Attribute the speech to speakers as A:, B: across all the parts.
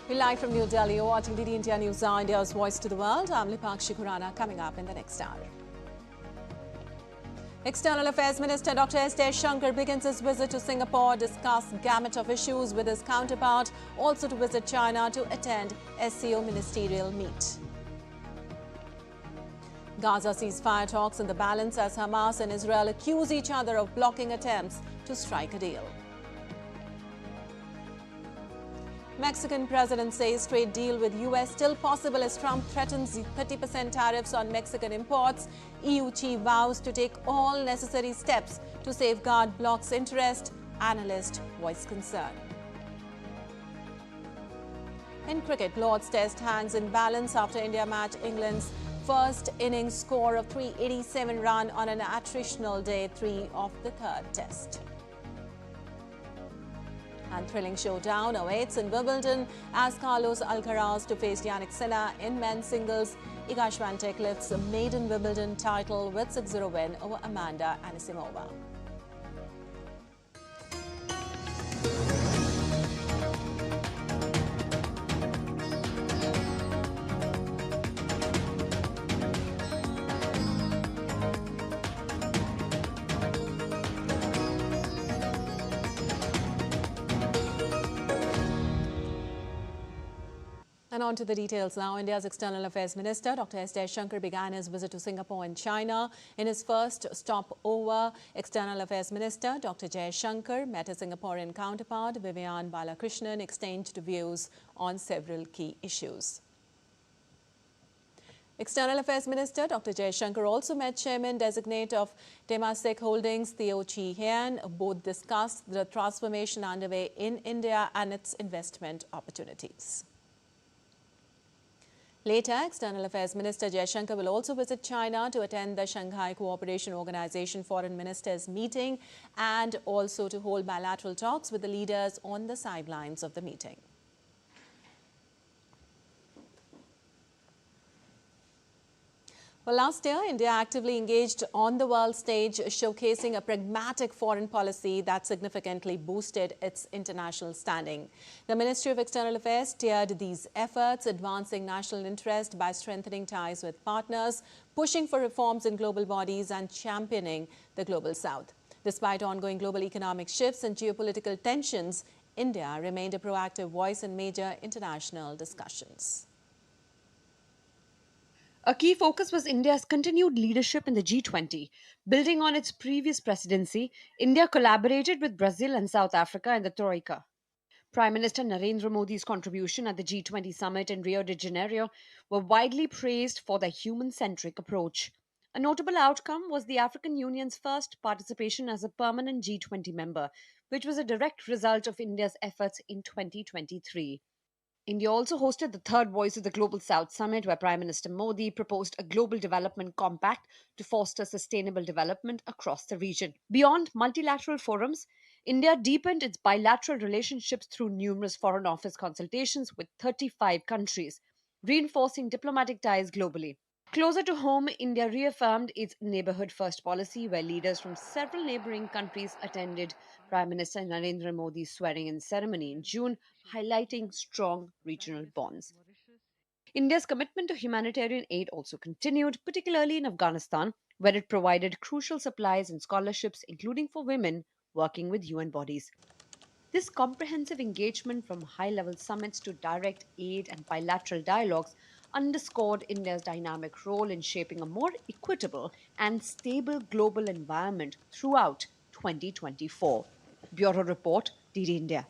A: We're live from New Delhi. You're watching DD India News, India's voice to the world. I'm Lipakshi Khurana. Coming up in the next hour. External Affairs Minister Dr. S. Jaishankar begins his visit to Singapore, discuss gamut of issues with his counterpart, also to visit China to attend SCO ministerial meet. Gaza ceasefire talks in the balance as Hamas and Israel accuse each other of blocking attempts to strike a deal. Mexican president says trade deal with US still possible as Trump threatens 30% tariffs on Mexican imports. EU chief vows to take all necessary steps to safeguard bloc's interest. Analysts voice concern. In cricket, Lord's Test hangs in balance after India match England's first innings score of 387 runs on an attritional day 3 of the third test. And thrilling showdown awaits in Wimbledon as Carlos Alcaraz to face Jannik Sinner in men's singles. Iga Swiatek lifts a maiden Wimbledon title with 6-0 win over Amanda Anisimova. And on to the details now. India's External Affairs Minister Dr. S. Jaishankar began his visit to Singapore and China. In his first stopover, External Affairs Minister Dr. Jaishankar met his Singaporean counterpart Vivian Balakrishnan, exchanged views on several key issues. External Affairs Minister Dr. Jaishankar also met Chairman-designate of Temasek Holdings, Theo Chi Hian. Both discussed the transformation underway in India and its investment opportunities. Later, External Affairs Minister Jaishankar will also visit China to attend the Shanghai Cooperation Organization Foreign Ministers meeting and also to hold bilateral talks with the leaders on the sidelines of the meeting. Well, last year, India actively engaged on the world stage, showcasing a pragmatic foreign policy that significantly boosted its international standing. The Ministry of External Affairs steered these efforts, advancing national interest by strengthening ties with partners, pushing for reforms in global bodies and championing the Global South. Despite ongoing global economic shifts and geopolitical tensions, India remained a proactive voice in major international discussions.
B: A key focus was India's continued leadership in the G20. Building on its previous presidency, India collaborated with Brazil and South Africa in the Troika. Prime Minister Narendra Modi's contribution at the G20 summit in Rio de Janeiro were widely praised for their human-centric approach. A notable outcome was the African Union's first participation as a permanent G20 member, which was a direct result of India's efforts in 2023. India also hosted the third Voice of the Global South Summit, where Prime Minister Modi proposed a global development compact to foster sustainable development across the region. Beyond multilateral forums, India deepened its bilateral relationships through numerous Foreign Office consultations with 35 countries, reinforcing diplomatic ties globally. Closer to home, India reaffirmed its neighbourhood first policy, where leaders from several neighbouring countries attended Prime Minister Narendra Modi's swearing-in ceremony in June, highlighting strong regional bonds. India's commitment to humanitarian aid also continued, particularly in Afghanistan, where it provided crucial supplies and scholarships, including for women working with UN bodies. This comprehensive engagement, from high-level summits to direct aid and bilateral dialogues, underscored India's dynamic role in shaping a more equitable and stable global environment throughout 2024. Bureau Report, DD India.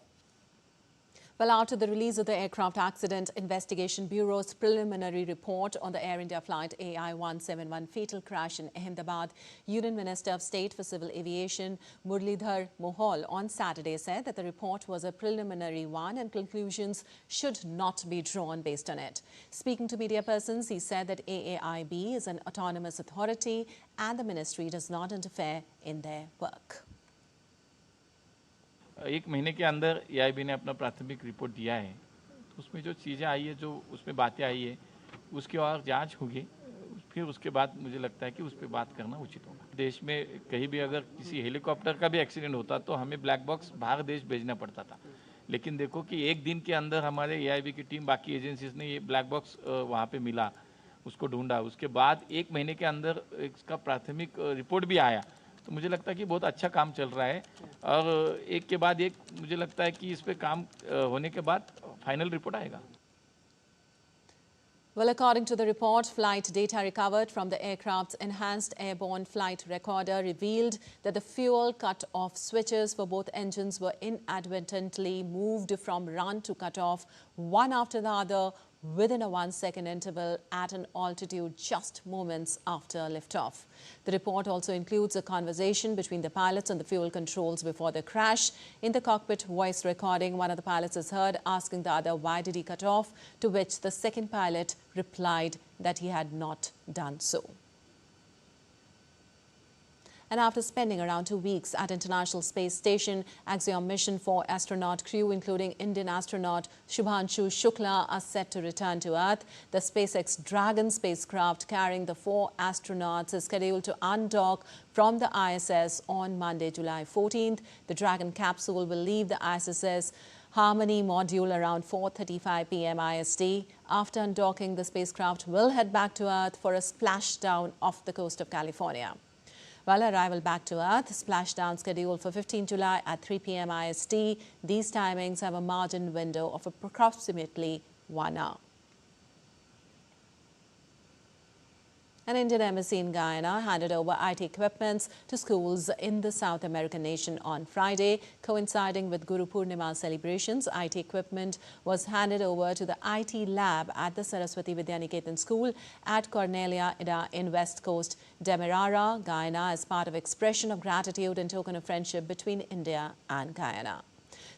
A: Well, after the release of the Aircraft Accident Investigation Bureau's preliminary report on the Air India flight AI-171 fatal crash in Ahmedabad, Union Minister of State for Civil Aviation Muralidhar Mohol on Saturday said that the report was a preliminary one and conclusions should not be drawn based on it. Speaking to media persons, he said that AAIB is an autonomous authority and the ministry does not interfere in their work.
C: एक महीने के अंदर AIB ने अपना प्राथमिक report दिया है, तो उसमें जो चीज़ें आई है, जो उसमें बातें आई है, उसकी और जांच होगी, फिर उसके बाद मुझे लगता है कि उस पर बात करना उचित होगा। देश में कहीं भी अगर किसी हेलीकॉप्टर का भी एक्सीडेंट होता तो हमें ब्लैक बॉक्स बाहर देश भेजना पड़ता था, लेकिन देखो कि एक दिन के अंदर हमारे एआईबी की टीम बाकी एजेंसीज ने ये ब्लैक बॉक्स वहाँ पे मिला, उसको ढूंढा, उसके बाद 1 महीने के अंदर इसका प्राथमिक रिपोर्ट भी आया। तो मुझे लगता है कि बहुत अच्छा काम चल रहा है और एक के बाद एक मुझे लगता है कि इस पे काम होने के बाद फाइनल रिपोर्ट आएगा।
A: Well, according to the report, flight data recovered from the aircraft's enhanced airborne flight recorder revealed that the fuel cut-off switches for both engines were inadvertently moved from run to cut-off, one after the other, within a 1-second interval at an altitude just moments after liftoff. The report also includes a conversation between the pilots and the fuel controls before the crash. In the cockpit voice recording, one of the pilots is heard asking the other why did he cut off, to which the second pilot replied that he had not done so. And after spending around 2 weeks at International Space Station, Axiom mission 4 astronaut crew, including Indian astronaut Shubhanshu Shukla, are set to return to Earth. The SpaceX Dragon spacecraft carrying the 4 astronauts is scheduled to undock from the ISS on Monday, July 14th. The Dragon capsule will leave the ISS Harmony module around 4:35 p.m. IST. After undocking, the spacecraft will head back to Earth for a splashdown off the coast of California. While arrival back to Earth, splashdown scheduled for 15 July at 3 p.m. IST. These timings have a margin window of approximately 1 hour. An Indian embassy in Guyana handed over IT equipments to schools in the South American nation on Friday. Coinciding with Guru Purnima celebrations, IT equipment was handed over to the IT lab at the Saraswati Vidyaniketan School at Cornelia Ida in West Coast Demerara, Guyana, as part of expression of gratitude and token of friendship between India and Guyana.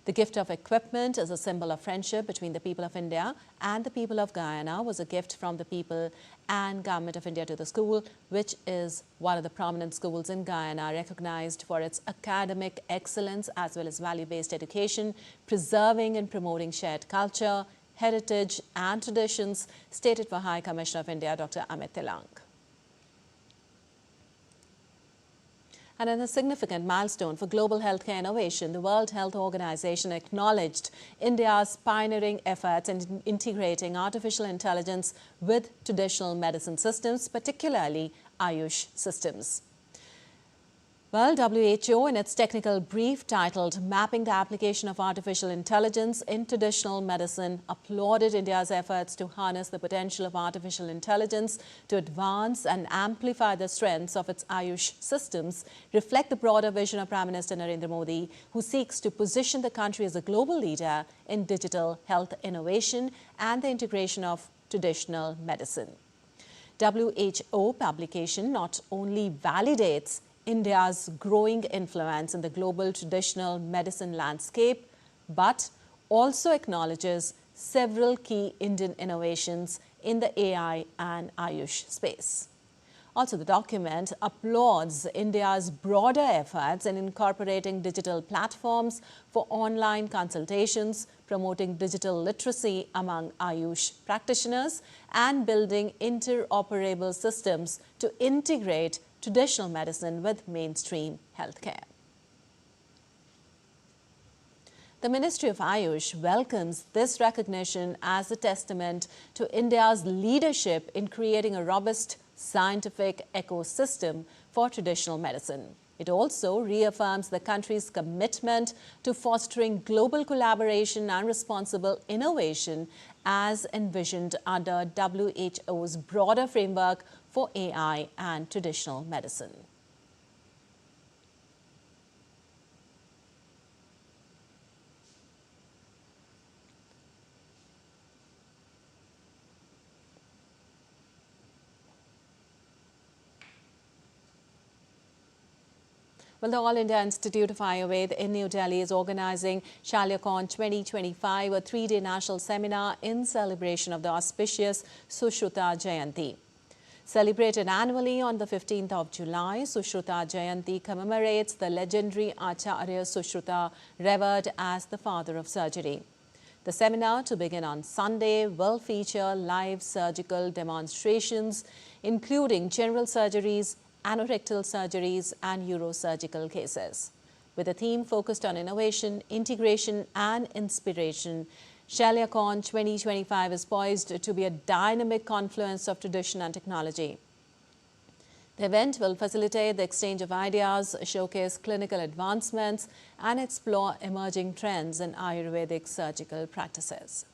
A: The gift of equipment is a symbol of friendship between the people of India and the people of Guyana, was a gift from the people and Government of India to the school, which is one of the prominent schools in Guyana, recognized for its academic excellence as well as value-based education, preserving and promoting shared culture, heritage and traditions, stated for High Commissioner of India, Dr. Amit Tilang. And in a significant milestone for global healthcare innovation, the World Health Organization acknowledged India's pioneering efforts in integrating artificial intelligence with traditional medicine systems, particularly Ayush systems. Well, WHO, in its technical brief titled Mapping the Application of Artificial Intelligence in Traditional Medicine, applauded India's efforts to harness the potential of artificial intelligence to advance and amplify the strengths of its Ayush systems, reflect the broader vision of Prime Minister Narendra Modi, who seeks to position the country as a global leader in digital health innovation and the integration of traditional medicine. WHO publication not only validates India's growing influence in the global traditional medicine landscape, but also acknowledges several key Indian innovations in the AI and Ayush space. Also, the document applauds India's broader efforts in incorporating digital platforms for online consultations, promoting digital literacy among Ayush practitioners, and building interoperable systems to integrate traditional medicine with mainstream healthcare. The Ministry of Ayush welcomes this recognition as a testament to India's leadership in creating a robust scientific ecosystem for traditional medicine. It also reaffirms the country's commitment to fostering global collaboration and responsible innovation as envisioned under WHO's broader framework for AI and traditional medicine. Well, the All India Institute of Ayurveda in New Delhi is organizing Shalyakon 2025, a 3-day national seminar in celebration of the auspicious Sushruta Jayanti. Celebrated annually on the 15th of July, Sushruta Jayanti commemorates the legendary Acharya Sushruta, revered as the father of surgery. The seminar, to begin on Sunday, will feature live surgical demonstrations, including general surgeries, anorectal surgeries and urosurgical cases. With a theme focused on innovation, integration and inspiration, ShaliaCon 2025 is poised to be a dynamic confluence of tradition and technology. The event will facilitate the exchange of ideas, showcase clinical advancements, and explore emerging trends in Ayurvedic surgical practices.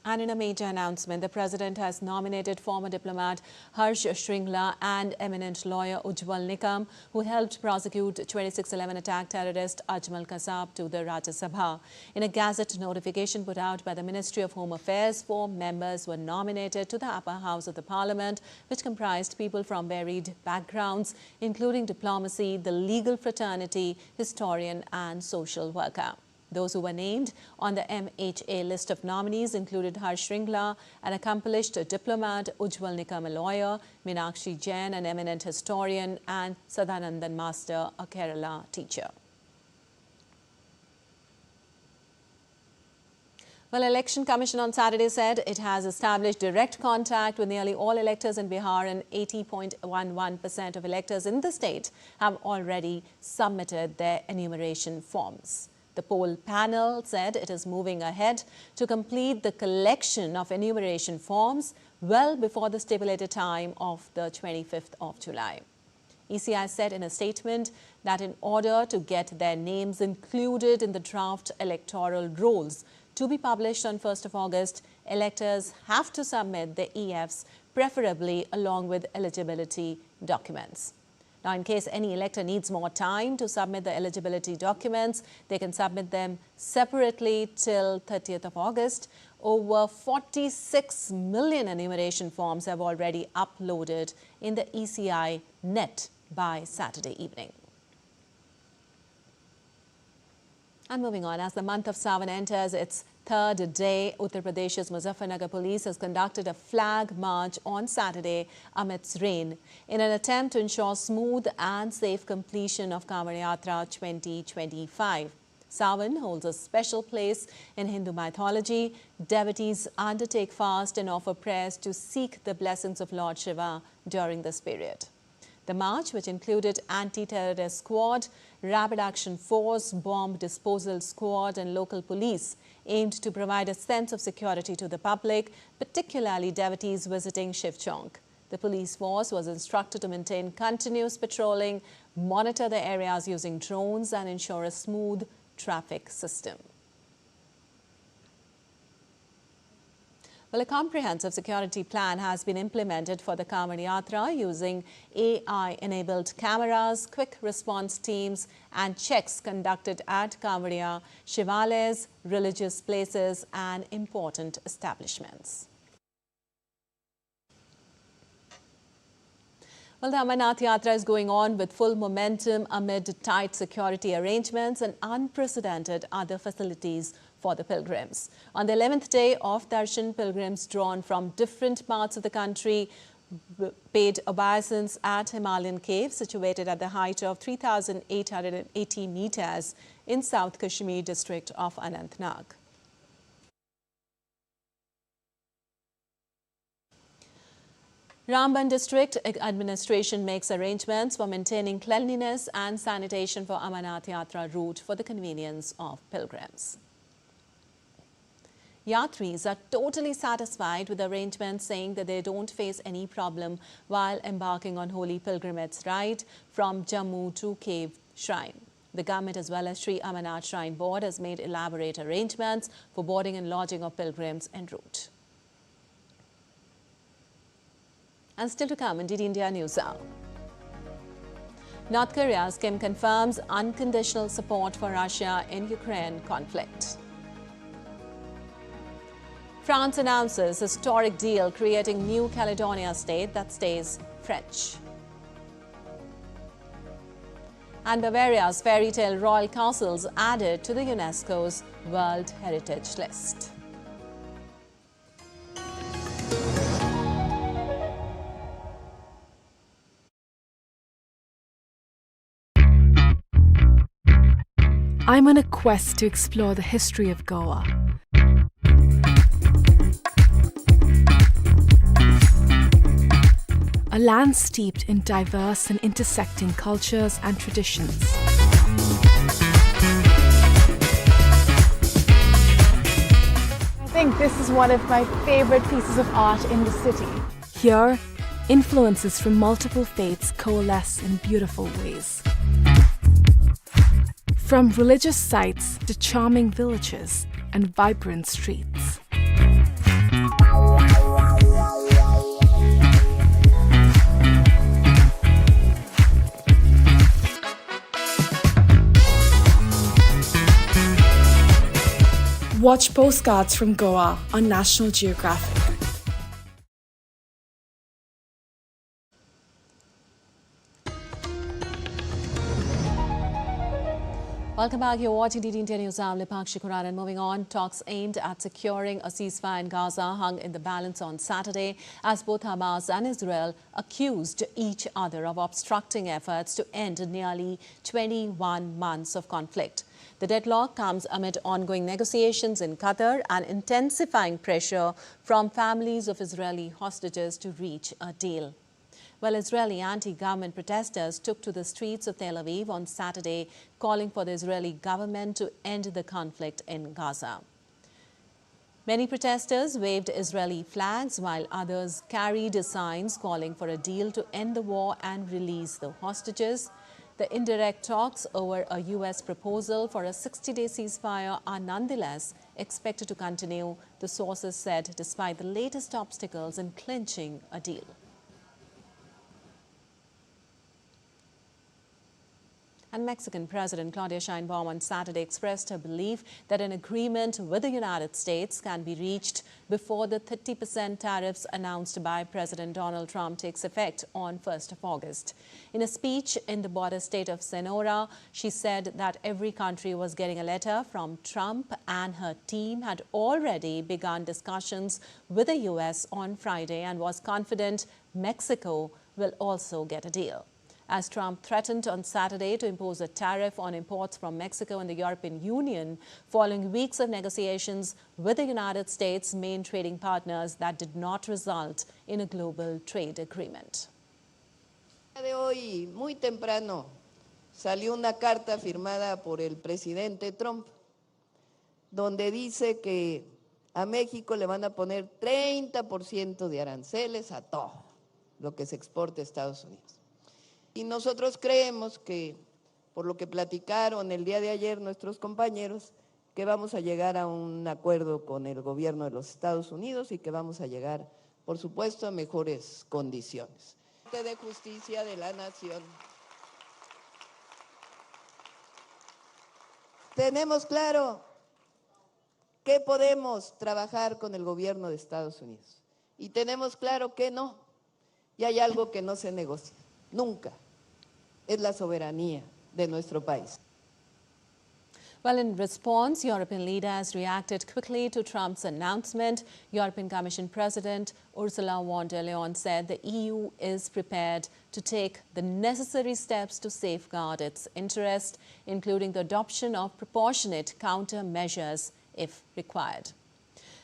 A: And in a major announcement, the President has nominated former diplomat Harsh Shringla and eminent lawyer Ujjwal Nikam, who helped prosecute 26/11 attack terrorist Ajmal Kasab, to the Rajya Sabha. In a Gazette notification put out by the Ministry of Home Affairs, 4 members were nominated to the upper house of the Parliament, which comprised people from varied backgrounds, including diplomacy, the legal fraternity, historian and social worker. Those who were named on the MHA list of nominees included Harsh Shringla, an accomplished diplomat, Ujjwal Nikam, a lawyer, Meenakshi Jain, an eminent historian, and Sadanandan Master, a Kerala teacher. Well, Election Commission on Saturday said it has established direct contact with nearly all electors in Bihar, and 80.11% of electors in the state have already submitted their enumeration forms. The poll panel said it is moving ahead to complete the collection of enumeration forms well before the stipulated time of the 25th of July. ECI said in a statement that in order to get their names included in the draft electoral rolls to be published on 1st of August, electors have to submit their EFs, preferably along with eligibility documents. Now, in case any elector needs more time to submit the eligibility documents, they can submit them separately till 30th of August. Over 46 million enumeration forms have already uploaded in the ECI net by Saturday evening. And moving on, as the month of Sawan enters its 3rd day, Uttar Pradesh's Muzaffarnagar police has conducted a flag march on Saturday amidst rain in an attempt to ensure smooth and safe completion of Kanwar Yatra 2025. Sawan holds a special place in Hindu mythology. Devotees undertake fast and offer prayers to seek the blessings of Lord Shiva during this period. The march, which included anti-terrorist squad, rapid action force, bomb disposal squad and local police, aimed to provide a sense of security to the public, particularly devotees visiting Shiv Chowk. The police force was instructed to maintain continuous patrolling, monitor the areas using drones and ensure a smooth traffic system. Well, a comprehensive security plan has been implemented for the Kanwar Yatra using AI-enabled cameras, quick response teams and checks conducted at Kanwariya, Shivalayas, religious places and important establishments. Well, the Amarnath Yatra is going on with full momentum amid tight security arrangements and unprecedented other facilities for the pilgrims. On the 11th day of Darshan, pilgrims drawn from different parts of the country paid obeisance at Himalayan caves situated at the height of 3,880 meters in South Kashmir district of Anantnag. Ramban district administration makes arrangements for maintaining cleanliness and sanitation for Amarnath Yatra route for the convenience of pilgrims. Yatris are totally satisfied with arrangements, saying that they don't face any problem while embarking on holy pilgrimage ride from Jammu to Cave Shrine. The government as well as Sri Amarnath Shrine Board has made elaborate arrangements for boarding and lodging of pilgrims en route. And still to come in DD India News Hour. North Korea's Kim confirms unconditional support for Russia in Ukraine conflict. France announces historic deal creating new Caledonia state that stays French. And Bavaria's fairy tale royal castles added to the UNESCO's World Heritage List.
D: I'm on a quest to explore the history of Goa. A land steeped in diverse and intersecting cultures and traditions.
E: I think this is one of my favorite pieces of art in the city.
D: Here, influences from multiple faiths coalesce in beautiful ways. From religious sites to charming villages and vibrant streets. Watch postcards from Goa on National Geographic.
A: Welcome back. You're watching DD India News. I'm Lipakshi Kuran, and moving on, talks aimed at securing a ceasefire in Gaza hung in the balance on Saturday as both Hamas and Israel accused each other of obstructing efforts to end nearly 21 months of conflict. The deadlock comes amid ongoing negotiations in Qatar and intensifying pressure from families of Israeli hostages to reach a deal. Well, Israeli anti-government protesters took to the streets of Tel Aviv on Saturday, calling for the Israeli government to end the conflict in Gaza. Many protesters waved Israeli flags, while others carried signs calling for a deal to end the war and release the hostages. The indirect talks over a U.S. proposal for a 60-day ceasefire are nonetheless expected to continue, the sources said, despite the latest obstacles in clinching a deal. And Mexican President Claudia Sheinbaum on Saturday expressed her belief that an agreement with the United States can be reached before the 30% tariffs announced by President Donald Trump takes effect on 1st of August. In a speech in the border state of Sonora, she said that every country was getting a letter from Trump and her team had already begun discussions with the U.S. on Friday and was confident Mexico will also get a deal. As Trump threatened on Saturday to impose a tariff on imports from Mexico and the European Union following weeks of negotiations with the United States' main trading partners that did not result in a global trade agreement.
F: De hoy, muy temprano, salió una carta firmada por el presidente Trump, donde dice que a México le van a poner 30% de aranceles a todo lo que se exporte a Estados Unidos. Y nosotros creemos que, por lo que platicaron el día de ayer nuestros compañeros, que vamos a llegar a un acuerdo con el gobierno de los Estados Unidos y que vamos a llegar, por supuesto, a mejores condiciones. De Justicia de la Nación. Tenemos claro que podemos trabajar con el gobierno de Estados Unidos y tenemos claro que no. Y hay algo que no se negocia. Nunca. Es la soberanía de nuestro país.
A: Well, in response, European leaders reacted quickly to Trump's announcement. European Commission President Ursula von der Leyen said the EU is prepared to take the necessary steps to safeguard its interest, including the adoption of proportionate countermeasures if required.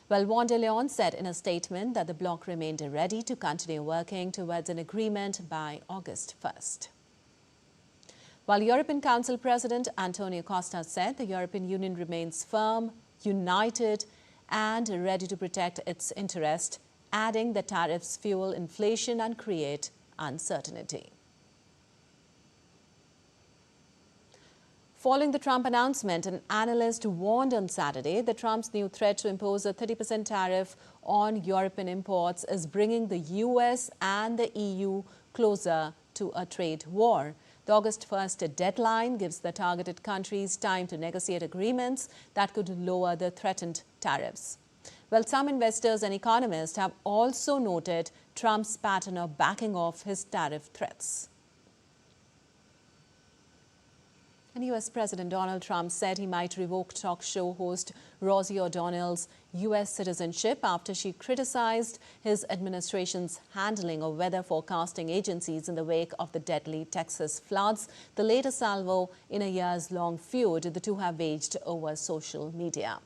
A: Well, von der Leyen said in a statement that the bloc remained ready to continue working towards an agreement by August 1st. While European Council President Antonio Costa said the European Union remains firm, united and ready to protect its interest, adding that tariffs fuel inflation and create uncertainty. Following the Trump announcement, an analyst warned on Saturday that Trump's new threat to impose a 30% tariff on European imports is bringing the US and the EU closer to a trade war. The August 1st deadline gives the targeted countries time to negotiate agreements that could lower the threatened tariffs. Well, some investors and economists have also noted Trump's pattern of backing off his tariff threats. And US President Donald Trump said he might revoke talk show host Rosie O'Donnell's US citizenship after she criticized his administration's handling of weather forecasting agencies in the wake of the deadly Texas floods, the latest salvo in a years-long feud the two have waged over social media.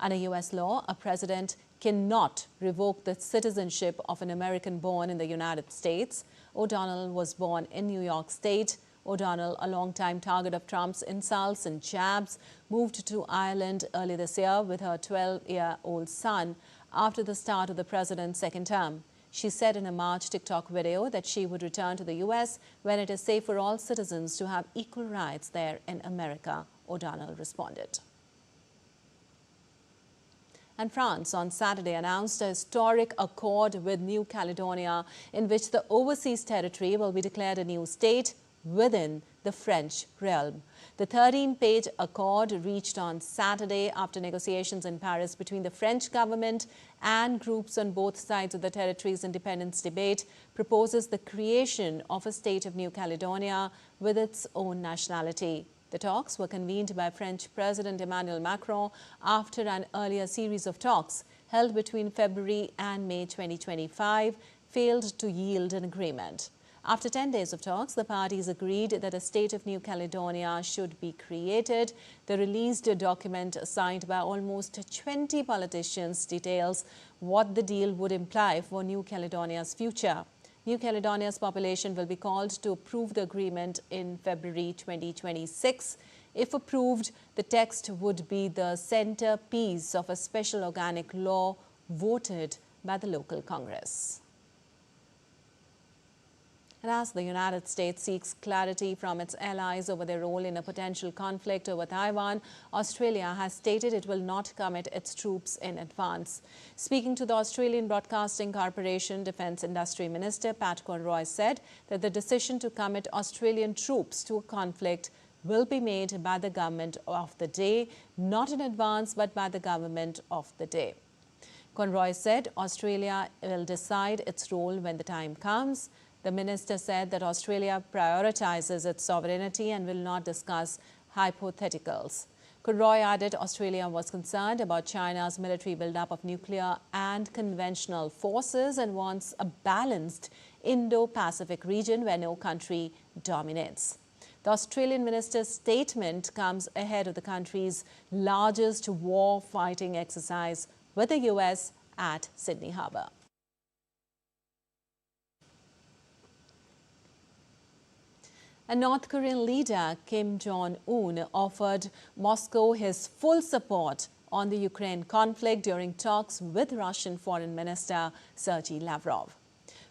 A: Under US law, a president cannot revoke the citizenship of an American born in the United States. O'Donnell was born in New York State. O'Donnell, a longtime target of Trump's insults and jabs, moved to Ireland early this year with her 12-year-old son after the start of the president's second term. She said in a March TikTok video that she would return to the U.S. when it is safe for all citizens to have equal rights there in America, O'Donnell responded. And France on Saturday announced a historic accord with New Caledonia in which the overseas territory will be declared a new state within the French realm. The 13-page accord reached on Saturday after negotiations in Paris between the French government and groups on both sides of the territory's independence debate proposes the creation of a state of New Caledonia with its own nationality. The talks were convened by French President Emmanuel Macron after an earlier series of talks held between February and May 2025 failed to yield an agreement. After 10 days of talks, the parties agreed that a state of New Caledonia should be created. The released document signed by almost 20 politicians details what the deal would imply for New Caledonia's future. New Caledonia's population will be called to approve the agreement in February 2026. If approved, the text would be the centerpiece of a special organic law voted by the local Congress. And as the United States seeks clarity from its allies over their role in a potential conflict over Taiwan, Australia has stated it will not commit its troops in advance. Speaking to the Australian Broadcasting Corporation, Defence Industry Minister Pat Conroy said that the decision to commit Australian troops to a conflict will be made by the government of the day, not in advance, but by the government of the day. Conroy said Australia will decide its role when the time comes. The minister said that Australia prioritizes its sovereignty and will not discuss hypotheticals. Conroy added Australia was concerned about China's military buildup of nuclear and conventional forces and wants a balanced Indo-Pacific region where no country dominates. The Australian minister's statement comes ahead of the country's largest war-fighting exercise with the US at Sydney Harbour. A North Korean leader, Kim Jong-un, offered Moscow his full support on the Ukraine conflict during talks with Russian Foreign Minister Sergei Lavrov.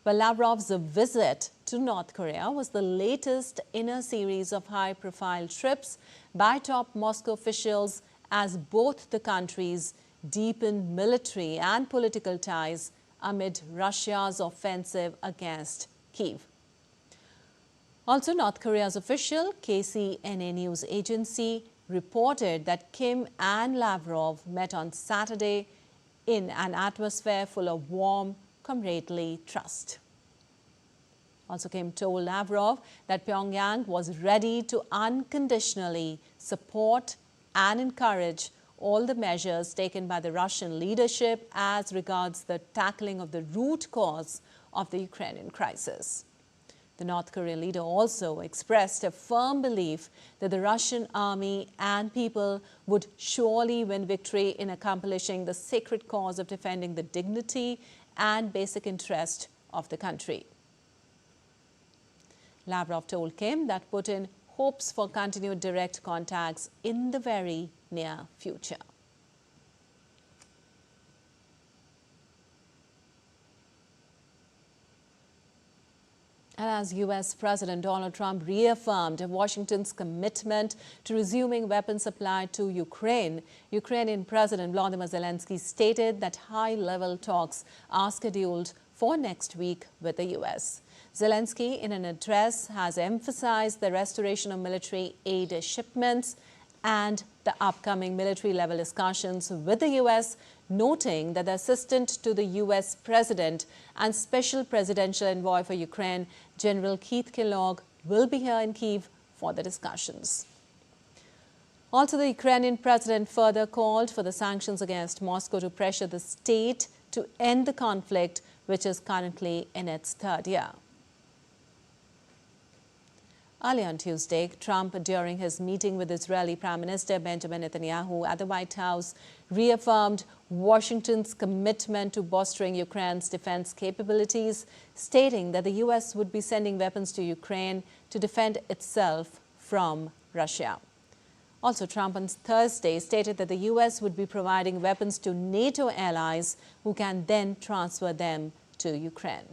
A: Well, Lavrov's visit to North Korea was the latest in a series of high-profile trips by top Moscow officials as both the countries deepened military and political ties amid Russia's offensive against Kyiv. Also, North Korea's official KCNA news agency reported that Kim and Lavrov met on Saturday in an atmosphere full of warm, comradely trust. Also, Kim told Lavrov that Pyongyang was ready to unconditionally support and encourage all the measures taken by the Russian leadership as regards the tackling of the root cause of the Ukrainian crisis. The North Korean leader also expressed a firm belief that the Russian army and people would surely win victory in accomplishing the sacred cause of defending the dignity and basic interest of the country. Lavrov told Kim that Putin hopes for continued direct contacts in the very near future. And as US President Donald Trump reaffirmed Washington's commitment to resuming weapons supply to Ukraine, Ukrainian President Volodymyr Zelensky stated that high-level talks are scheduled for next week with the US. Zelensky, in an address, has emphasized the restoration of military aid shipments and the upcoming military-level discussions with the US, noting that the assistant to the US President and Special Presidential Envoy for Ukraine, General Keith Kellogg, will be here in Kyiv for the discussions. Also, the Ukrainian president further called for the sanctions against Moscow to pressure the state to end the conflict, which is currently in its third year. Early on Tuesday, Trump, during his meeting with Israeli Prime Minister Benjamin Netanyahu at the White House, reaffirmed Washington's commitment to bolstering Ukraine's defense capabilities, stating that the U.S. would be sending weapons to Ukraine to defend itself from Russia. Also, Trump on Thursday stated that the U.S. would be providing weapons to NATO allies who can then transfer them to Ukraine.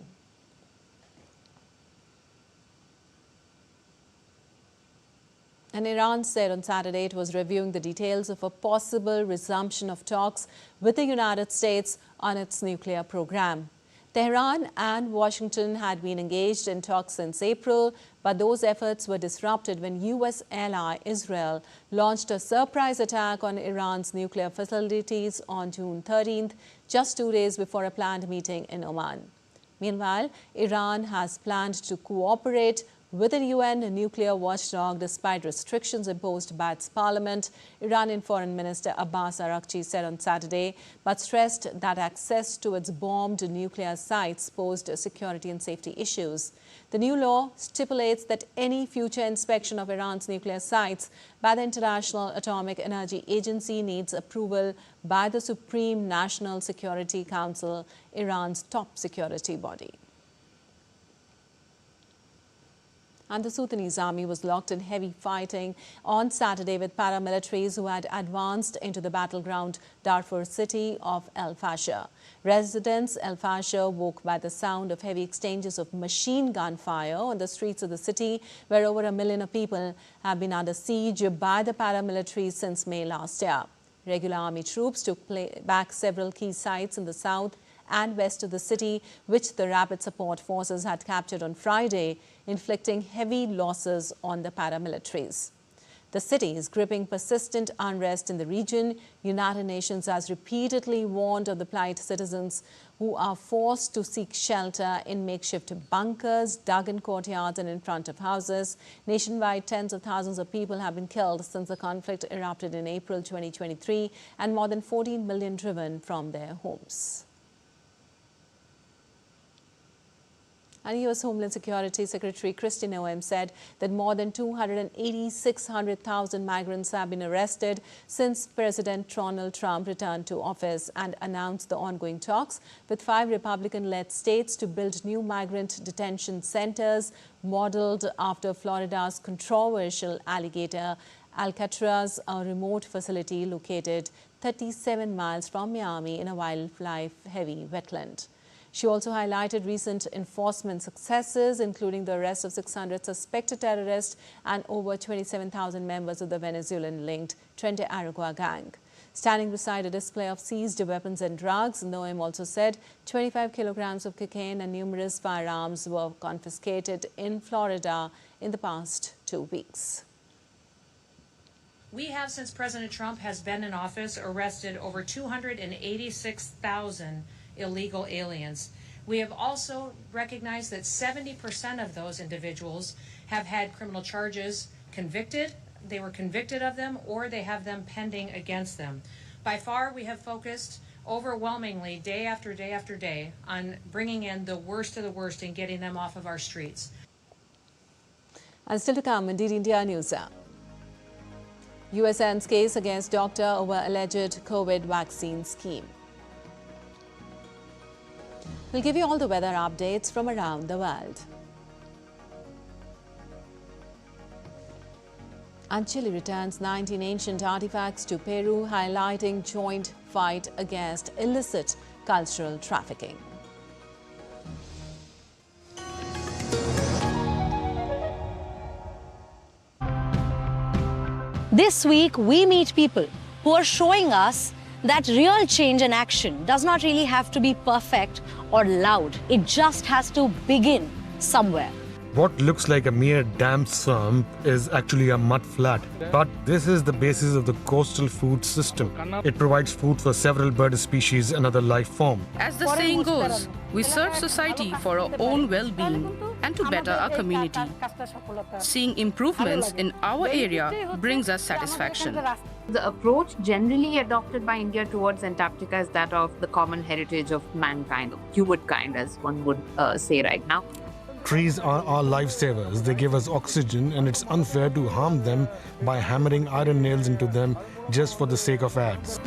A: And Iran said on Saturday it was reviewing the details of a possible resumption of talks with the United States on its nuclear program. Tehran and Washington had been engaged in talks since April, but those efforts were disrupted when U.S. ally Israel launched a surprise attack on Iran's nuclear facilities on June 13th, just 2 days before a planned meeting in Oman. Meanwhile, Iran has planned to cooperate with the UN nuclear watchdog despite restrictions imposed by its parliament, Iranian Foreign Minister Abbas Araghchi said on Saturday, but stressed that access to its bombed nuclear sites posed security and safety issues. The new law stipulates that any future inspection of Iran's nuclear sites by the International Atomic Energy Agency needs approval by the Supreme National Security Council, Iran's top security body. And the Sudanese army was locked in heavy fighting on Saturday with paramilitaries who had advanced into the battleground Darfur city of El Fasher. Residents El Fasher woke by the sound of heavy exchanges of machine gun fire on the streets of the city, where over 1 million people have been under siege by the paramilitaries since May last year. Regular army troops took back several key sites in the south and west of the city, which the rapid support forces had captured on Friday, inflicting heavy losses on the paramilitaries. The city is gripping persistent unrest in the region. United Nations has repeatedly warned of the plight citizens who are forced to seek shelter in makeshift bunkers dug in courtyards and in front of houses. Nationwide, tens of thousands of people have been killed since the conflict erupted in April 2023 and more than 14 million driven from their homes. And U.S. Homeland Security Secretary Kristi Noem said that more than 286,000 migrants have been arrested since President Donald Trump returned to office and announced the ongoing talks with 5 Republican-led states to build new migrant detention centers modeled after Florida's controversial alligator Alcatraz, a remote facility located 37 miles from Miami in a wildlife-heavy wetland. She also highlighted recent enforcement successes, including the arrest of 600 suspected terrorists and over 27,000 members of the Venezuelan-linked Trente Aragua gang. Standing beside a display of seized weapons and drugs, Noem also said 25 kilograms of cocaine and numerous firearms were confiscated in Florida in the past 2 weeks.
G: We have, since President Trump has been in office, arrested over 286,000 illegal aliens. We have also recognized that 70% of those individuals have had criminal charges convicted. They were convicted of them, or they have them pending against them. By far, we have focused overwhelmingly day after day after day on bringing in the worst of the worst and getting them off of our streets.
A: And still to come in DD India News. US ends case against doctor over alleged COVID vaccine scheme. We'll give you all the weather updates from around the world. And Chile returns 19 ancient artifacts to Peru, highlighting joint fight against illicit cultural trafficking.
H: This week, we meet people who are showing us that real change and action does not really have to be perfect or loud. It just has to begin somewhere.
I: What looks like a mere dam sump is actually a mud flat. But this is the basis of the coastal food system. It provides food for several bird species and other life forms.
J: As the saying goes, we serve society for our own well-being. and to better our community. Seeing improvements in our area brings us satisfaction.
K: The approach generally adopted by India towards Antarctica is that of the common heritage of mankind, humankind, as one would say right now.
I: Trees are our lifesavers. They give us oxygen, and it's unfair to harm them by hammering iron nails into them just for the sake of ads.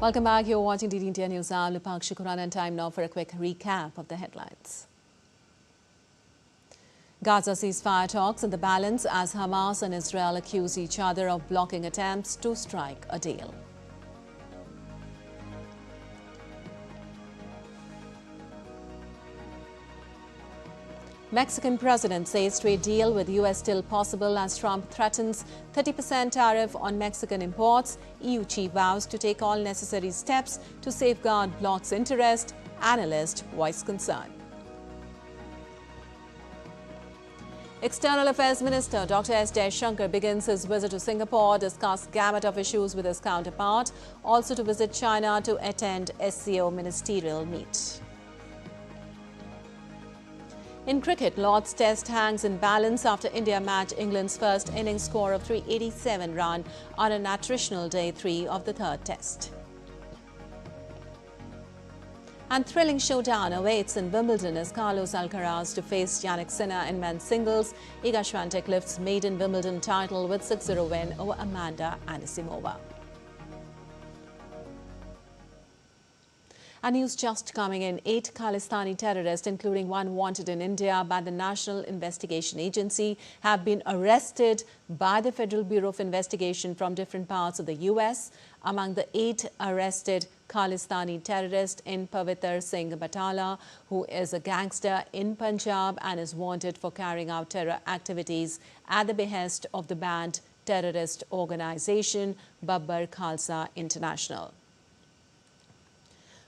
A: Welcome back. You're watching DD India News. I'm Lipakshi Khurana, and time now for a quick recap of the headlines. Gaza ceasefire talks in the balance as Hamas and Israel accuse each other of blocking attempts to strike a deal. Mexican president says trade deal with US still possible as Trump threatens 30% tariff on Mexican imports. EU chief vows to take all necessary steps to safeguard bloc's interest. Analysts voice concern. External Affairs Minister Dr. S. Jaishankar begins his visit to Singapore, discuss gamut of issues with his counterpart, also to visit China to attend SCO ministerial meet. In cricket, Lord's Test hangs in balance after India matched England's first innings score of 387 runs on an attritional day 3 of the third Test. And thrilling showdown awaits in Wimbledon as Carlos Alcaraz to face Jannik Sinner in men's singles. Iga Swiatek lifts maiden Wimbledon title with 6-0 win over Amanda Anisimova. And news just coming in, 8 Khalistani terrorists, including one wanted in India by the National Investigation Agency, have been arrested by the Federal Bureau of Investigation from different parts of the US. Among the 8 arrested Khalistani terrorist in Paviter Singh Batala, who is a gangster in Punjab and is wanted for carrying out terror activities at the behest of the banned terrorist organization Babbar Khalsa International.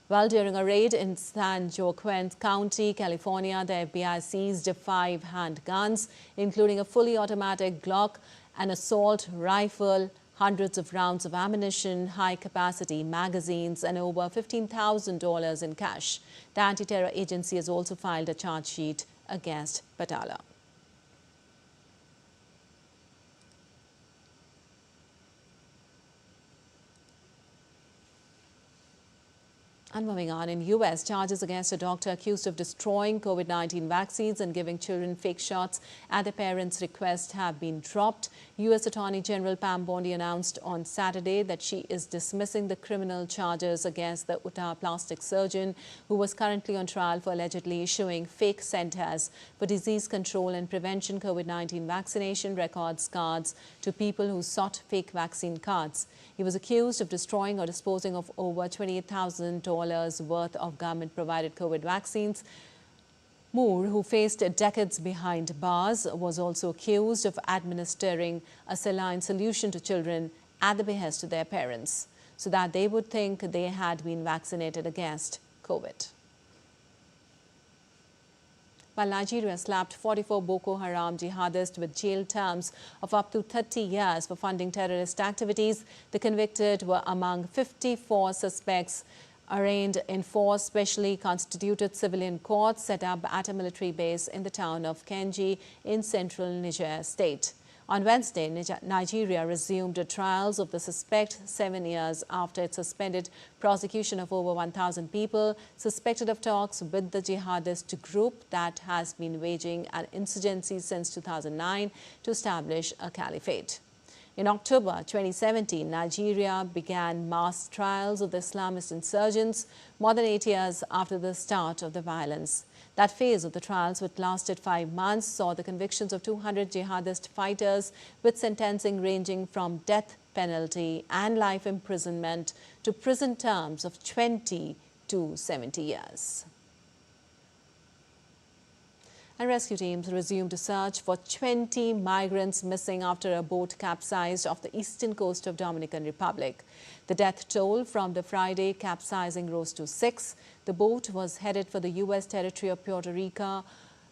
A: Well, during a raid in San Joaquin County, California, the FBI seized 5 handguns, including a fully automatic Glock, an assault rifle, hundreds of rounds of ammunition, high-capacity magazines, and over $15,000 in cash. The anti-terror agency has also filed a charge sheet against Batala. And moving on, in U.S., charges against a doctor accused of destroying COVID-19 vaccines and giving children fake shots at their parents' request have been dropped. U.S. Attorney General Pam Bondi announced on Saturday that she is dismissing the criminal charges against the Utah plastic surgeon who was currently on trial for allegedly issuing fake centers for disease control and prevention COVID-19 vaccination records cards to people who sought fake vaccine cards. He was accused of destroying or disposing of over $28,000 worth of government-provided COVID vaccines. Moore, who faced decades behind bars, was also accused of administering a saline solution to children at the behest of their parents so that they would think they had been vaccinated against COVID. While Nigeria slapped 44 Boko Haram jihadists with jail terms of up to 30 years for funding terrorist activities, the convicted were among 54 suspects arraigned in 4 specially constituted civilian courts set up at a military base in the town of Kenji in central Niger state. On Wednesday, Nigeria resumed trials of the suspect 7 years after it suspended prosecution of over 1,000 people suspected of talks with the jihadist group that has been waging an insurgency since 2009 to establish a caliphate. In October 2017, Nigeria began mass trials of the Islamist insurgents more than 8 years after the start of the violence. That phase of the trials, which lasted 5 months, saw the convictions of 200 jihadist fighters with sentencing ranging from death penalty and life imprisonment to prison terms of 20 to 70 years. And rescue teams resumed a search for 20 migrants missing after a boat capsized off the eastern coast of Dominican Republic. The death toll from the Friday capsizing rose to 6. The boat was headed for the U.S. territory of Puerto Rico,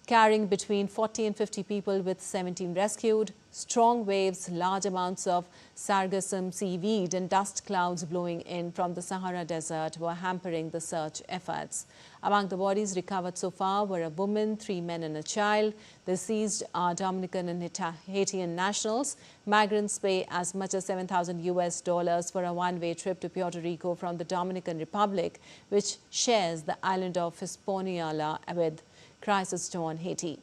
A: carrying between 40 and 50 people with 17 rescued. Strong waves, large amounts of sargassum seaweed and dust clouds blowing in from the Sahara Desert were hampering the search efforts. Among the bodies recovered so far were a woman, 3 men and a child. The deceased are Dominican and Haitian nationals. Migrants pay as much as $7,000 for a one-way trip to Puerto Rico from the Dominican Republic, which shares the island of Hispaniola with crisis-torn Haiti.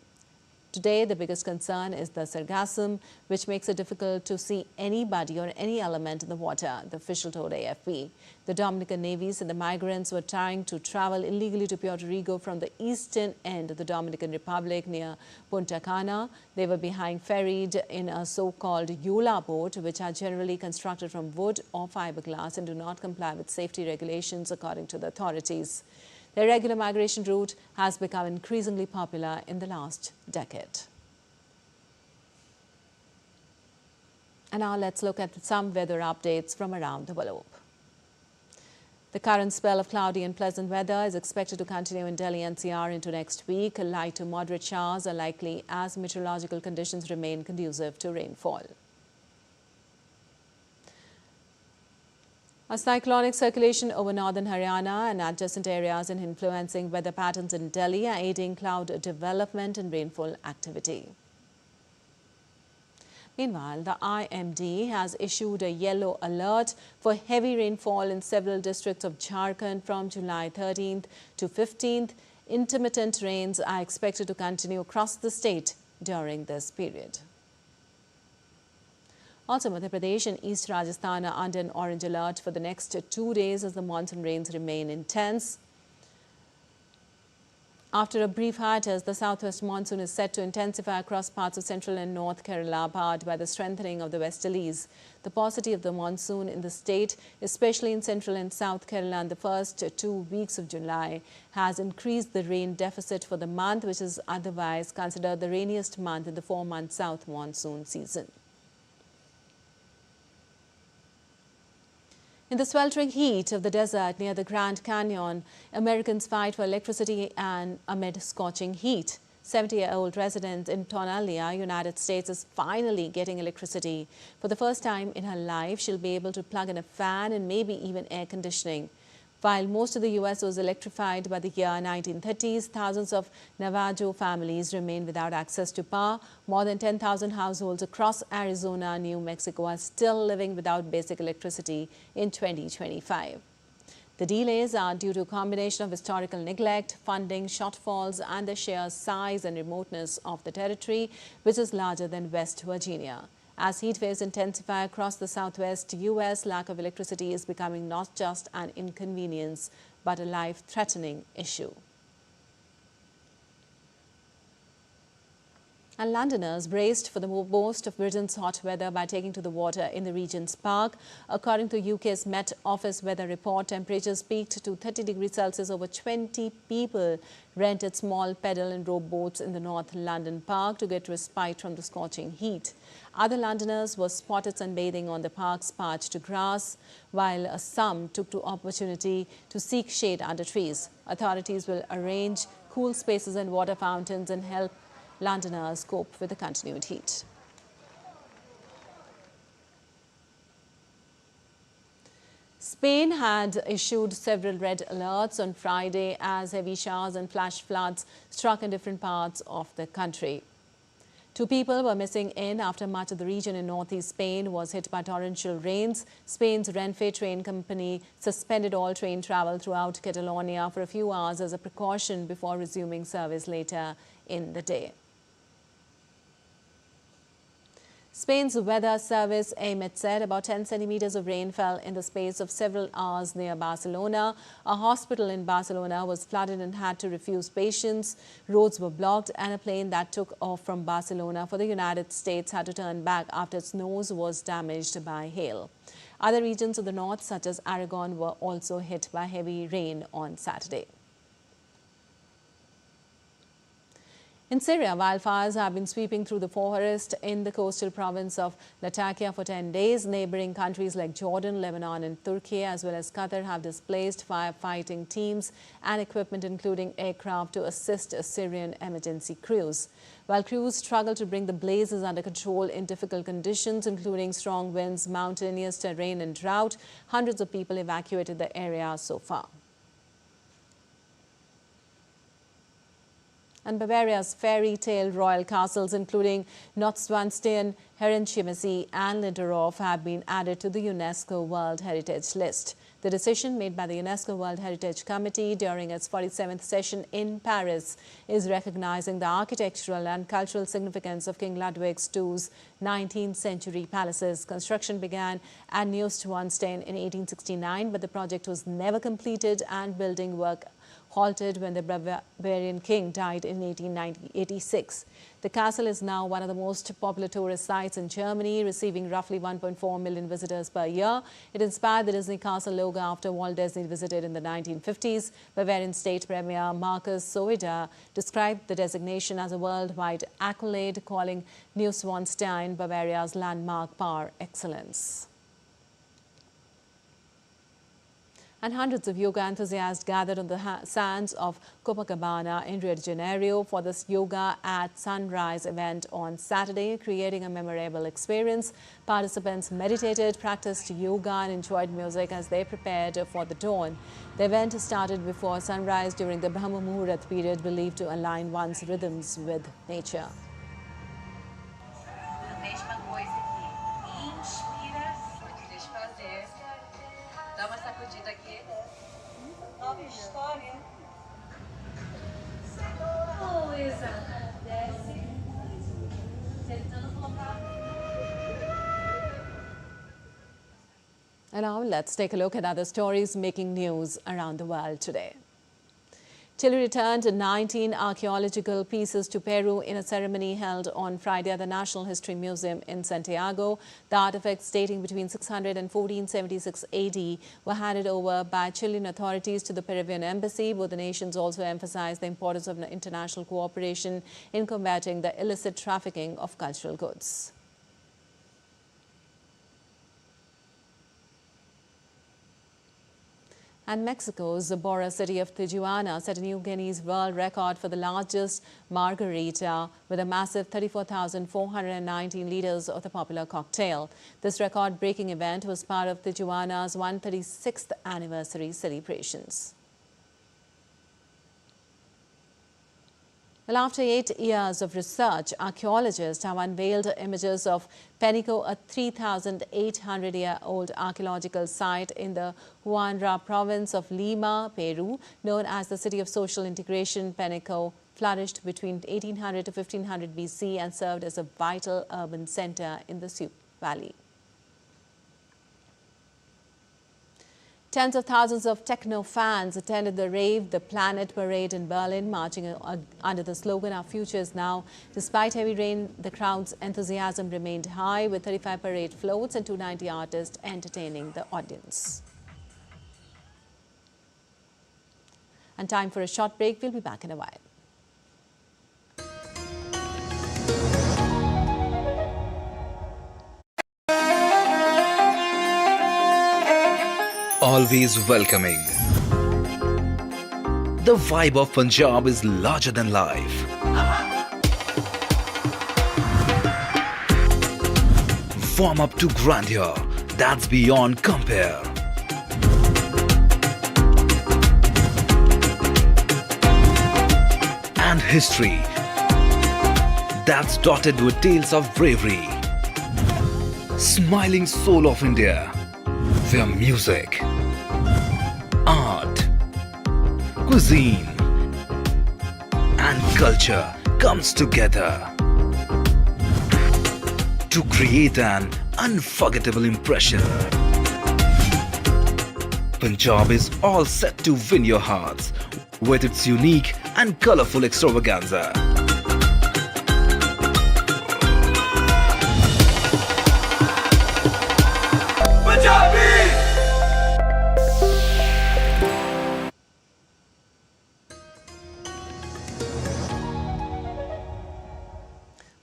A: Today, the biggest concern is the sargassum, which makes it difficult to see anybody or any element in the water, the official told AFP. The Dominican Navy said the migrants were trying to travel illegally to Puerto Rico from the eastern end of the Dominican Republic near Punta Cana. They were being ferried in a so-called Yola boat, which are generally constructed from wood or fiberglass and do not comply with safety regulations, according to the authorities. The irregular migration route has become increasingly popular in the last decade. And now let's look at some weather updates from around the globe. The current spell of cloudy and pleasant weather is expected to continue in Delhi NCR into next week. Light to moderate showers are likely as meteorological conditions remain conducive to rainfall. A cyclonic circulation over northern Haryana and adjacent areas and influencing weather patterns in Delhi are aiding cloud development and rainfall activity. Meanwhile, the IMD has issued a yellow alert for heavy rainfall in several districts of Jharkhand from July 13th to 15th. Intermittent rains are expected to continue across the state during this period. Also, Madhya Pradesh and East Rajasthan are under an orange alert for the next 2 days as the monsoon rains remain intense. After a brief hiatus, the southwest monsoon is set to intensify across parts of central and north Kerala, powered by the strengthening of the westerlies. The paucity of the monsoon in the state, especially in central and south Kerala in the first 2 weeks of July, has increased the rain deficit for the month, which is otherwise considered the rainiest month in the 4-month south monsoon season. In the sweltering heat of the desert near the Grand Canyon, Americans fight for electricity and amid scorching heat. 70-year-old resident in Tonalia, United States, is finally getting electricity. For the first time in her life, she'll be able to plug in a fan and maybe even air conditioning. While most of the U.S. was electrified by the year 1930s, thousands of Navajo families remain without access to power. More than 10,000 households across Arizona and New Mexico are still living without basic electricity in 2025. The delays are due to a combination of historical neglect, funding shortfalls, and the sheer size and remoteness of the territory, which is larger than West Virginia. As heat waves intensify across the southwest U.S., lack of electricity is becoming not just an inconvenience, but a life-threatening issue. And Londoners braced for the most of Britain's hot weather by taking to the water in the Regent's Park. According to UK's Met Office weather report, temperatures peaked to 30 degrees Celsius. Over 20 people rented small pedal and row boats in the North London Park to get respite from the scorching heat. Other Londoners were spotted sunbathing on the park's parched grass, while some took the opportunity to seek shade under trees. Authorities will arrange cool spaces and water fountains and help Londoners cope with the continued heat. Spain had issued several red alerts on Friday as heavy showers and flash floods struck in different parts of the country. 2 people were missing after much of the region in northeast Spain was hit by torrential rains. Spain's Renfe train company suspended all train travel throughout Catalonia for a few hours as a precaution before resuming service later in the day. Spain's weather service, AEMET, said about 10 centimeters of rain fell in the space of several hours near Barcelona. A hospital in Barcelona was flooded and had to refuse patients. Roads were blocked and a plane that took off from Barcelona for the United States had to turn back after its nose was damaged by hail. Other regions of the north, such as Aragon, were also hit by heavy rain on Saturday. In Syria, wildfires have been sweeping through the forest in the coastal province of Latakia for 10 days. Neighboring countries like Jordan, Lebanon and Turkey as well as Qatar have displaced firefighting teams and equipment including aircraft to assist Syrian emergency crews. While crews struggle to bring the blazes under control in difficult conditions including strong winds, mountainous terrain and drought, hundreds of people evacuated the area so far. And Bavaria's fairy tale royal castles, including Neuschwanstein, Herrenchiemsee and Linderhof, have been added to the UNESCO World Heritage List. The decision made by the UNESCO World Heritage Committee during its 47th session in Paris is recognizing the architectural and cultural significance of King Ludwig II's 19th century palaces. Construction began at Neuschwanstein in 1869, but the project was never completed and building work halted when the Bavarian king died in 1886. The castle is now one of the most popular tourist sites in Germany, receiving roughly 1.4 million visitors per year. It inspired the Disney castle logo after Walt Disney visited in the 1950s. Bavarian State Premier Markus Söder described the designation as a worldwide accolade, calling Neuschwanstein Bavaria's landmark par excellence. And hundreds of yoga enthusiasts gathered on the sands of Copacabana in Rio de Janeiro for this Yoga at Sunrise event on Saturday, creating a memorable experience. Participants meditated, practiced yoga and enjoyed music as they prepared for the dawn. The event started before sunrise during the Brahma Muhurat period, believed to align one's rhythms with nature. And now let's take a look at other stories making news around the world today. Chile returned 19 archaeological pieces to Peru in a ceremony held on Friday at the National History Museum in Santiago. The artifacts dating between 600 and 1476 AD were handed over by Chilean authorities to the Peruvian embassy. Both the nations also emphasized the importance of international cooperation in combating the illicit trafficking of cultural goods. And Mexico's Bora city of Tijuana set a new Guinness World Record for the largest margarita with a massive 34,419 liters of the popular cocktail. This record-breaking event was part of Tijuana's 136th anniversary celebrations. Well, after 8 years of research, archaeologists have unveiled images of Penico, a 3,800-year-old archaeological site in the Huaura province of Lima, Peru. Known as the city of social integration, Penico flourished between 1800 to 1500 BC and served as a vital urban center in the Supe Valley. Tens of thousands of techno fans attended the rave, the Planet Parade in Berlin, marching under the slogan, "Our future is now." Despite heavy rain, the crowd's enthusiasm remained high, with 35 parade floats and 290 artists entertaining the audience. And time for a short break. We'll be back in a while.
L: Always welcoming. The vibe of Punjab is larger than life. Warm up to grandeur that's beyond compare. And history that's dotted with tales of bravery. Smiling soul of India, where music, art, cuisine and culture comes together to create an unforgettable impression. Punjab is all set to win your hearts with its unique and colorful extravaganza.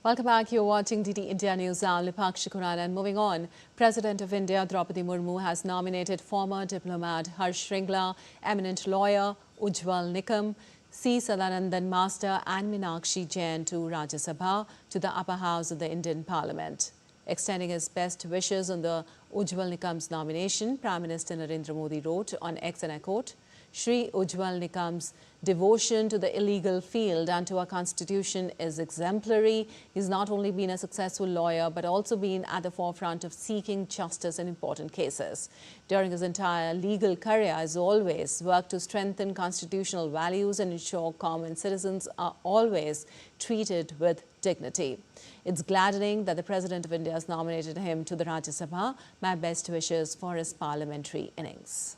A: Welcome back. You're watching DD India News. I'm Lipakshi Khurana. And moving on, President of India Draupadi Murmu has nominated former diplomat Harsh Shringla, eminent lawyer Ujjwal Nikam, C. Sadanandan Master and Meenakshi Jain to Rajya Sabha, to the upper house of the Indian Parliament. Extending his best wishes on the Ujjwal Nikam's nomination, Prime Minister Narendra Modi wrote on X, and I quote, Shri Ujjwal Nikam's devotion to the illegal field and to our constitution is exemplary. He's not only been a successful lawyer, but also been at the forefront of seeking justice in important cases. During his entire legal career, as always, worked to strengthen constitutional values and ensure common citizens are always treated with dignity. It's gladdening that the President of India has nominated him to the Rajya Sabha. My best wishes for his parliamentary innings.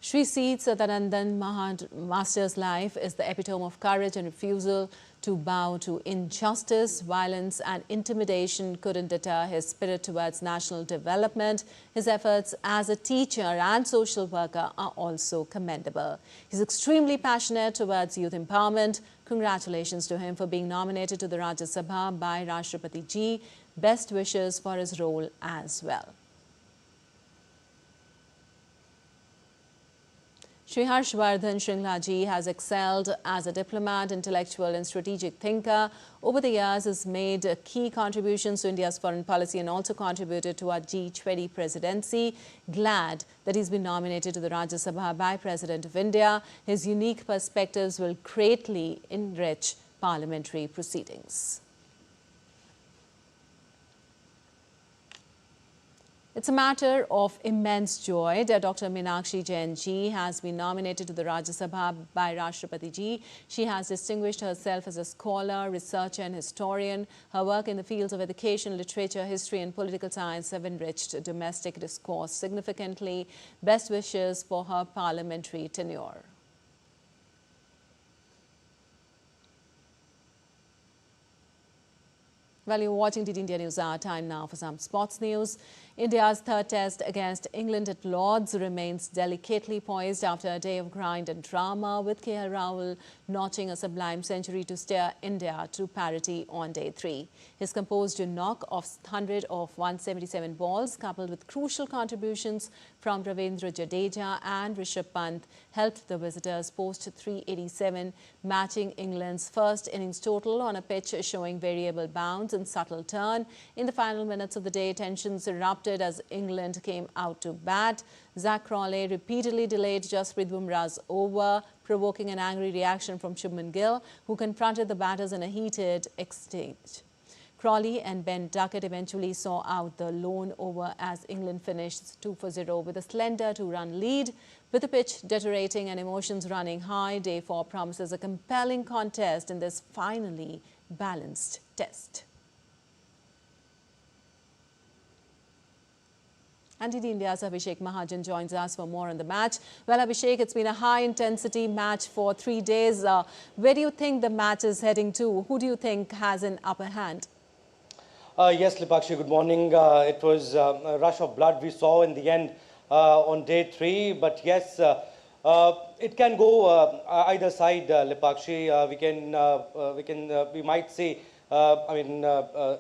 A: Sri C. Sadanandan Master's life is the epitome of courage and refusal to bow to injustice. Violence and intimidation couldn't deter his spirit towards national development. His efforts as a teacher and social worker are also commendable. He's extremely passionate towards youth empowerment. Congratulations to him for being nominated to the Rajya Sabha by Rashtrapati Ji. Best wishes for his role as well. Shri Harshvardhan Shringla Ji has excelled as a diplomat, intellectual and strategic thinker. Over the years, has made key contributions to India's foreign policy and also contributed to our G20 presidency. Glad that he's been nominated to the Rajya Sabha by President of India. His unique perspectives will greatly enrich parliamentary proceedings. It's a matter of immense joy that Dr. Meenakshi Jain Ji has been nominated to the Rajya Sabha by Rashtrapati Ji. She has distinguished herself as a scholar, researcher and historian. Her work in the fields of education, literature, history and political science have enriched domestic discourse significantly. Best wishes for her parliamentary tenure. Well, you're watching DD India News. Our time now for some sports news. India's third test against England at Lord's remains delicately poised after a day of grind and drama, with KL Rahul notching a sublime century to steer India to parity on day 3. His composed knock of 100 of 177 balls, coupled with crucial contributions from Ravindra Jadeja and Rishabh Pant, helped the visitors post 387, matching England's first innings total on a pitch showing variable bounce and subtle turn. In the final minutes of the day, tensions erupted as England came out to bat. Zach Crawley repeatedly delayed Jasprit Bumrah's over, provoking an angry reaction from Shubman Gill, who confronted the batters in a heated exchange. Crawley and Ben Duckett eventually saw out the lone over as England finished 2 for 0 with a slender 2-run lead. With the pitch deteriorating and emotions running high, day 4 promises a compelling contest in this finally balanced test. And DD India's Abhishek Mahajan joins us for more on the match. Well, Abhishek, it's been a high-intensity match for 3 days. Where do you think the match is heading to? Who do you think has an upper hand?
M: Yes, Lipakshi, good morning. It was a rush of blood we saw in the end on day 3. But yes, it can go either side, Lipakshi. We might say,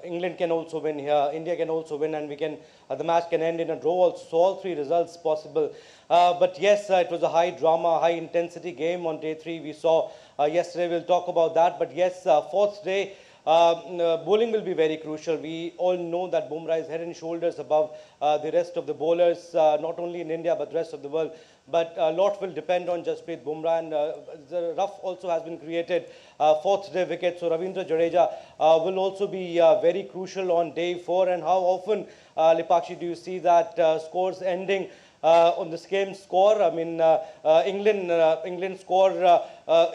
M: England can also win here, India can also win, and the match can end in a draw also. So all 3 results possible. But yes, it was a high drama, high intensity game on day 3. We saw yesterday. We'll talk about that. But yes, 4th day, bowling will be very crucial. We all know that Bumrah is head and shoulders above the rest of the bowlers, not only in India but the rest of the world. But a lot will depend on Jasprit Bumrah, and the rough also has been created. 4th day wicket, so Ravindra Jadeja will also be very crucial on day 4. And how often, Lipakshi, do you see that scores ending on the same score? I mean, England score,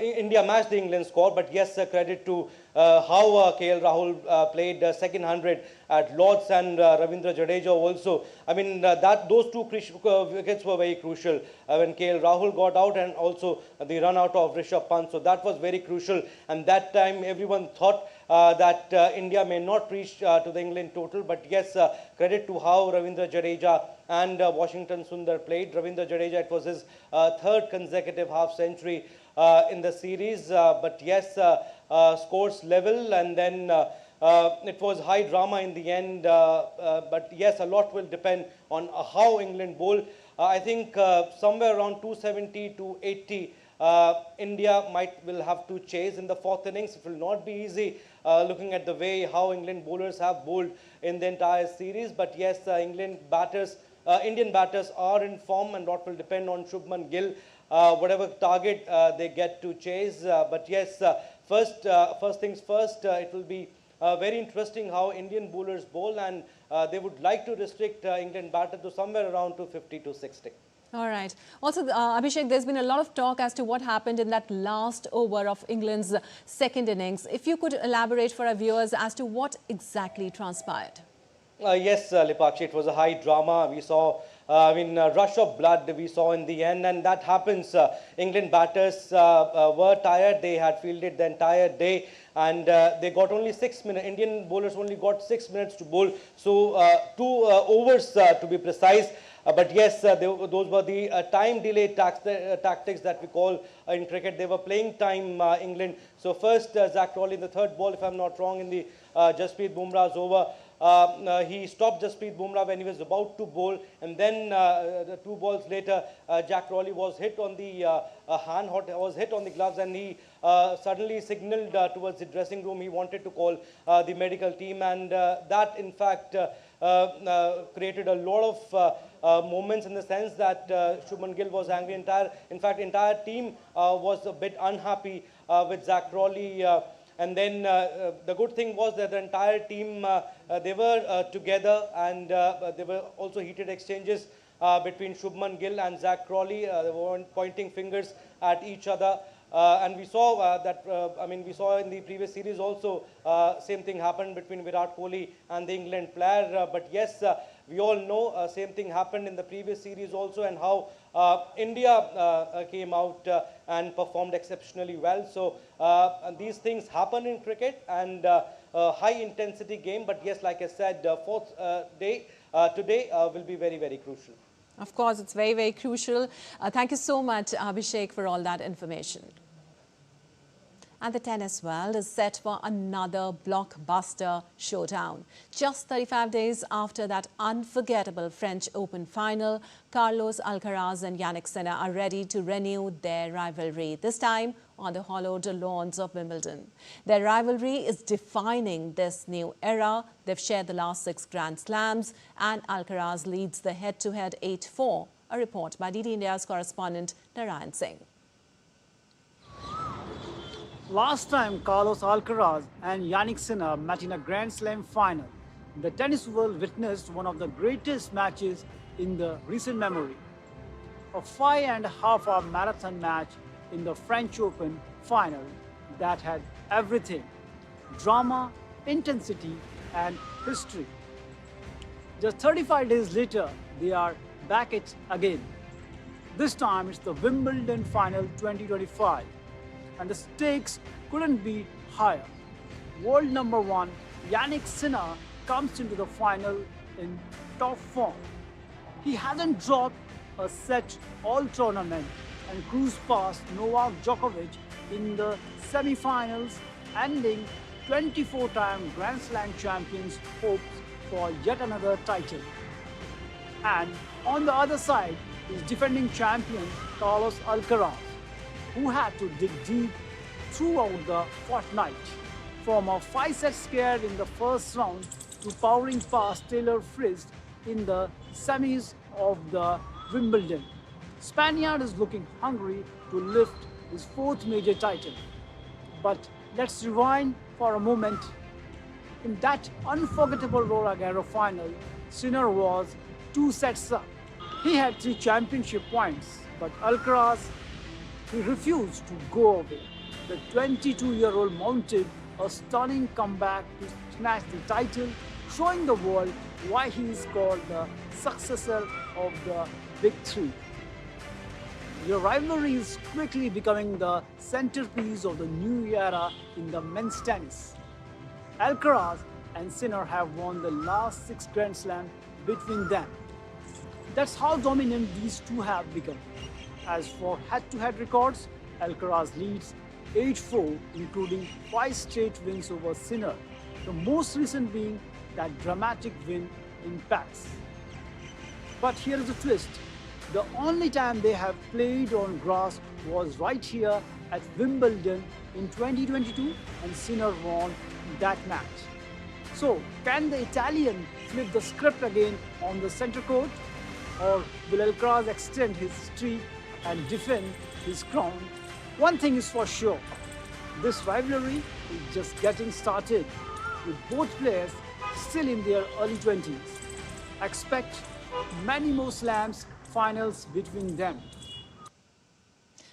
M: India matched the England score, but yes, credit to how KL Rahul played second 100 at Lords and Ravindra Jadeja also. I mean, those two wickets were very crucial when KL Rahul got out, and also the run out of Rishabh Pant. So that was very crucial. And that time everyone thought that India may not reach to the England total. But yes, credit to how Ravindra Jadeja and Washington Sundar played. Ravindra Jadeja, it was his third consecutive half century in the series. But yes, scores level, and then it was high drama in the end. But yes, a lot will depend on how England bowl. I think somewhere around 270 to 80. India will have to chase in the fourth innings. It will not be easy looking at the way how England bowlers have bowled in the entire series. But yes, Indian batters are in form, and lot will depend on Shubman Gill, whatever target they get to chase. But yes, first things first, it will be very interesting how Indian bowlers bowl, and they would like to restrict England batter to somewhere around 250 to 60.
A: All right. Also, Abhishek, there's been a lot of talk as to what happened in that last over of England's second innings. If you could elaborate for our viewers as to what exactly transpired.
M: Yes, Lipakshi, it was a high drama. We saw, rush of blood we saw in the end, and that happens. England batters were tired. They had fielded the entire day, and they got only 6 minutes. Indian bowlers only got 6 minutes to bowl. So 2 overs to be precise. But yes, those were the time delay tactics that we call in cricket. They were playing time, England. So first, Zach Crawley in the third ball, if I'm not wrong, in the Jasprit Bumrah's over. He stopped Jasprit Bumrah when he was about to bowl, and then 2 balls later, Jack Crawley was hit on the was hit on the gloves, and he suddenly signaled towards the dressing room. He wanted to call the medical team, and that in fact created a lot of moments, in the sense that Shubman Gill was angry. Entire team was a bit unhappy with Zach Crawley. And then the good thing was that the entire team, they were together, and there were also heated exchanges between Shubman Gill and Zach Crawley. They were pointing fingers at each other. And we saw we saw in the previous series also, same thing happened between Virat Kohli and the England player. But yes, we all know same thing happened in the previous series also, and how India came out and performed exceptionally well. So these things happen in cricket, and high intensity game. But yes, like I said, fourth day today will be very, very crucial.
A: Of course, it's very, very crucial. Thank you so much, Abhishek, for all that information. And the tennis world is set for another blockbuster showdown. Just 35 days after that unforgettable French Open final, Carlos Alcaraz and Jannik Sinner are ready to renew their rivalry, this time on the hallowed lawns of Wimbledon. Their rivalry is defining this new era. They've shared the last 6 Grand Slams, and Alcaraz leads the head-to-head 8-4. A report by DD India's correspondent Narayan Singh.
N: Last time Carlos Alcaraz and Jannik Sinner met in a Grand Slam final, the tennis world witnessed one of the greatest matches in the recent memory. A 5.5-hour marathon match in the French Open final that had everything: drama, intensity, and history. Just 35 days later, they are back at it again. This time it's the Wimbledon final 2025. And the stakes couldn't be higher. World number 1 Jannik Sinner comes into the final in top form. He hasn't dropped a set all tournament and cruised past Novak Djokovic in the semi-finals, ending 24-time Grand Slam champions' hopes for yet another title. And on the other side is defending champion Carlos Alcaraz, who had to dig deep throughout the fortnight, from a 5-set scare in the first round to powering past Taylor Fritz in the semis of the Wimbledon. Spaniard is looking hungry to lift his 4th major title. But let's rewind for a moment. In that unforgettable Roland Garros final, Sinner was 2 sets up. He had 3 championship points, but Alcaraz, he refused to go away. The 22-year-old mounted a stunning comeback to snatch the title, showing the world why he is called the successor of the Big Three. The rivalry is quickly becoming the centerpiece of the new era in the men's tennis. Alcaraz and Sinner have won the last 6 Grand Slams between them. That's how dominant these two have become. As for head-to-head records, Alcaraz leads 8-4, including 5 straight wins over Sinner, the most recent being that dramatic win in Paris. But here is a twist. The only time they have played on grass was right here at Wimbledon in 2022, and Sinner won that match. So, can the Italian flip the script again on the center court? Or will Alcaraz extend his streak and defend his crown? One thing is for sure, this rivalry is just getting started, with both players still in their early 20s. Expect many more slams finals between them.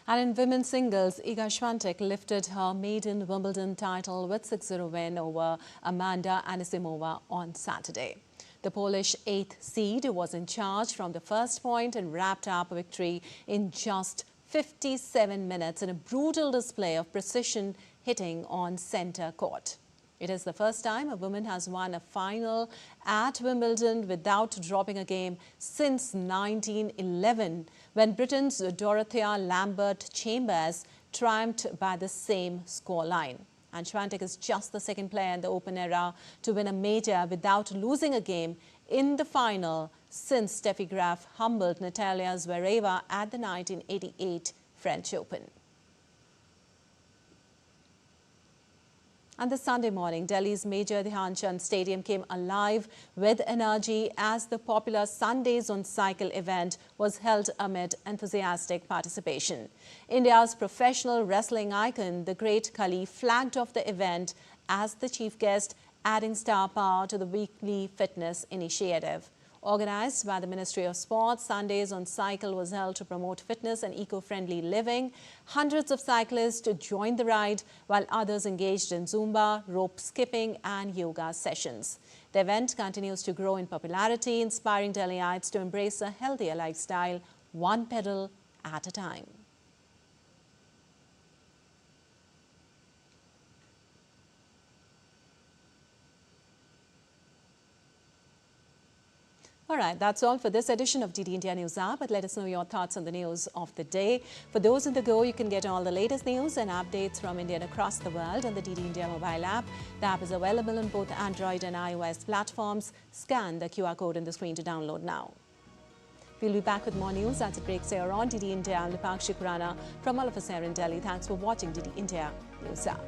A: And in women's singles, Iga Swiatek lifted her maiden Wimbledon title with 6-0 win over Amanda Anisimova on Saturday. The Polish 8th seed was in charge from the first point and wrapped up a victory in just 57 minutes in a brutal display of precision hitting on centre court. It is the first time a woman has won a final at Wimbledon without dropping a game since 1911, when Britain's Dorothea Lambert-Chambers triumphed by the same scoreline. And Swiatek is just the second player in the Open era to win a major without losing a game in the final since Steffi Graf humbled Natalia Zvereva at the 1988 French Open. And this Sunday morning, Delhi's Major Dhyan Chand Stadium came alive with energy as the popular Sundays on Cycle event was held amid enthusiastic participation. India's professional wrestling icon, the Great Khali, flagged off the event as the chief guest, adding star power to the weekly fitness initiative. Organized by the Ministry of Sports, Sundays on Cycle was held to promote fitness and eco-friendly living. Hundreds of cyclists joined the ride, while others engaged in Zumba, rope skipping and yoga sessions. The event continues to grow in popularity, inspiring Delhiites to embrace a healthier lifestyle, one pedal at a time. All right, that's all for this edition of DD India News Hour, but let us know your thoughts on the news of the day. For those on the go, you can get all the latest news and updates from India and across the world on the DD India mobile app. The app is available on both Android and iOS platforms. Scan the QR code on the screen to download now. We'll be back with more news as it breaks here on DD India. I'm Lipakshi Kurana from all of us here in Delhi. Thanks for watching DD India News Hour.